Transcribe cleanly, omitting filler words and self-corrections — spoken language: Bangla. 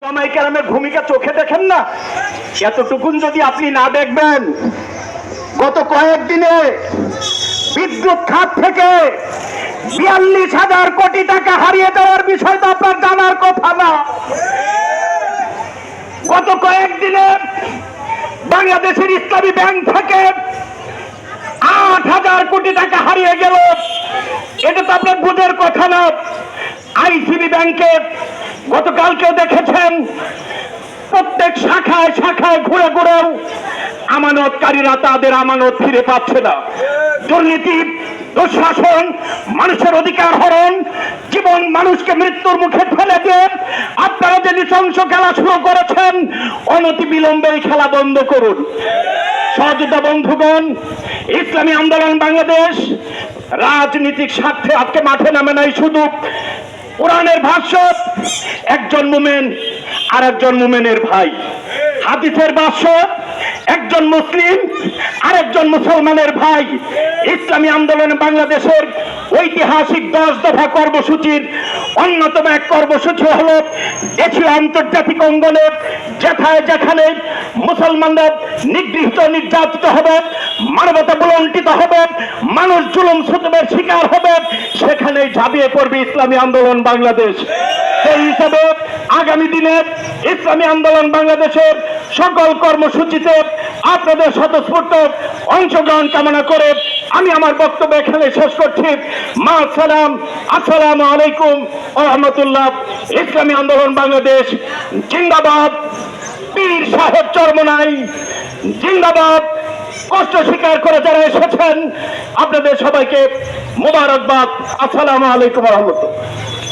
ওলামায়ে কেরামের ভূমিকা চোখে দেখেন না? এতটুকুন যদি আপনি না দেখবেন, গত কয়েকদিনে বিদ্যুৎ খাত থেকে 42,000 কোটি টাকা হারিয়ে দেওয়ার বিষয় তো আপনার জানার কথা না। গত কয়েকদিনে বাংলাদেশের ইসলামী ব্যাংক থেকে 8,000 কোটি টাকা হারিয়ে গেল, এটা তো আপনার বোঝার কথা না। আইসিবি ব্যাংকে গতকালকেও দেখেছেন, প্রত্যেক শাখায় শাখায় ঘুরে ঘুরেও আমানতকারীরা তাদের আমানত ফিরে পাচ্ছে না। দুর্নীতি, দুঃশাসন, মানুষের অধিকার হরণ, জীবন মানুষকে মৃত্যুর মুখে ফেলে দিয়ে আপনারা যে নৃশংস খেলা শুরু করেছেন, অনতি বিলম্বে এই খেলা বন্ধ করুন। সহযোদ্ধা বন্ধুগণ, ইসলামী আন্দোলন বাংলাদেশ রাজনীতিক স্বার্থে আজকে মাঠে নামে নাই। শুধু কোরআনের ভাষ্য, একজন মুমিন আর একজন মুমিনের ভাই। হাদিসের ভাষ্য, একজন মুসলিম আর একজন মুসলমানের ভাই। ইসলামী আন্দোলন বাংলাদেশের ঐতিহাসিক 10 দফা কর্মসূচির অন্যতম এক কর্মসূচি হল দেশীয় আন্তর্জাতিক অঙ্গনে যেথায় যেখানে মুসলমানরা নিগৃহীত, নির্যাতিত হবে, মানবতা বলণ্টিত হবে, মানুষ জুলুম সুতমের শিকার হবে, সেখানে ঝাঁপিয়ে পড়বে ইসলামী আন্দোলন বাংলাদেশ। সেই হিসাবে আগামী দিনে ইসলামী আন্দোলন বাংলাদেশের সকল কর্মসূচিতে আপনাদের স্বতঃস্ফূর্ত অংশগ্রহণ কামনা করে আমি আমার বক্তব্য এখানে শেষ করছি। মা সালাম, আসসালামু আলাইকুম ওয়া রাহমাতুল্লাহ। ইসলামী আন্দোলন বাংলাদেশ জিন্দাবাদ, পীর সাহেব চরমনাই জিন্দাবাদ। কষ্ট স্বীকার করে যারা এসেছেন, আপনাদের সবাইকে মোবারকবাদ। আসসালামু আলাইকুম ওয়া রাহমাতুল্লাহ।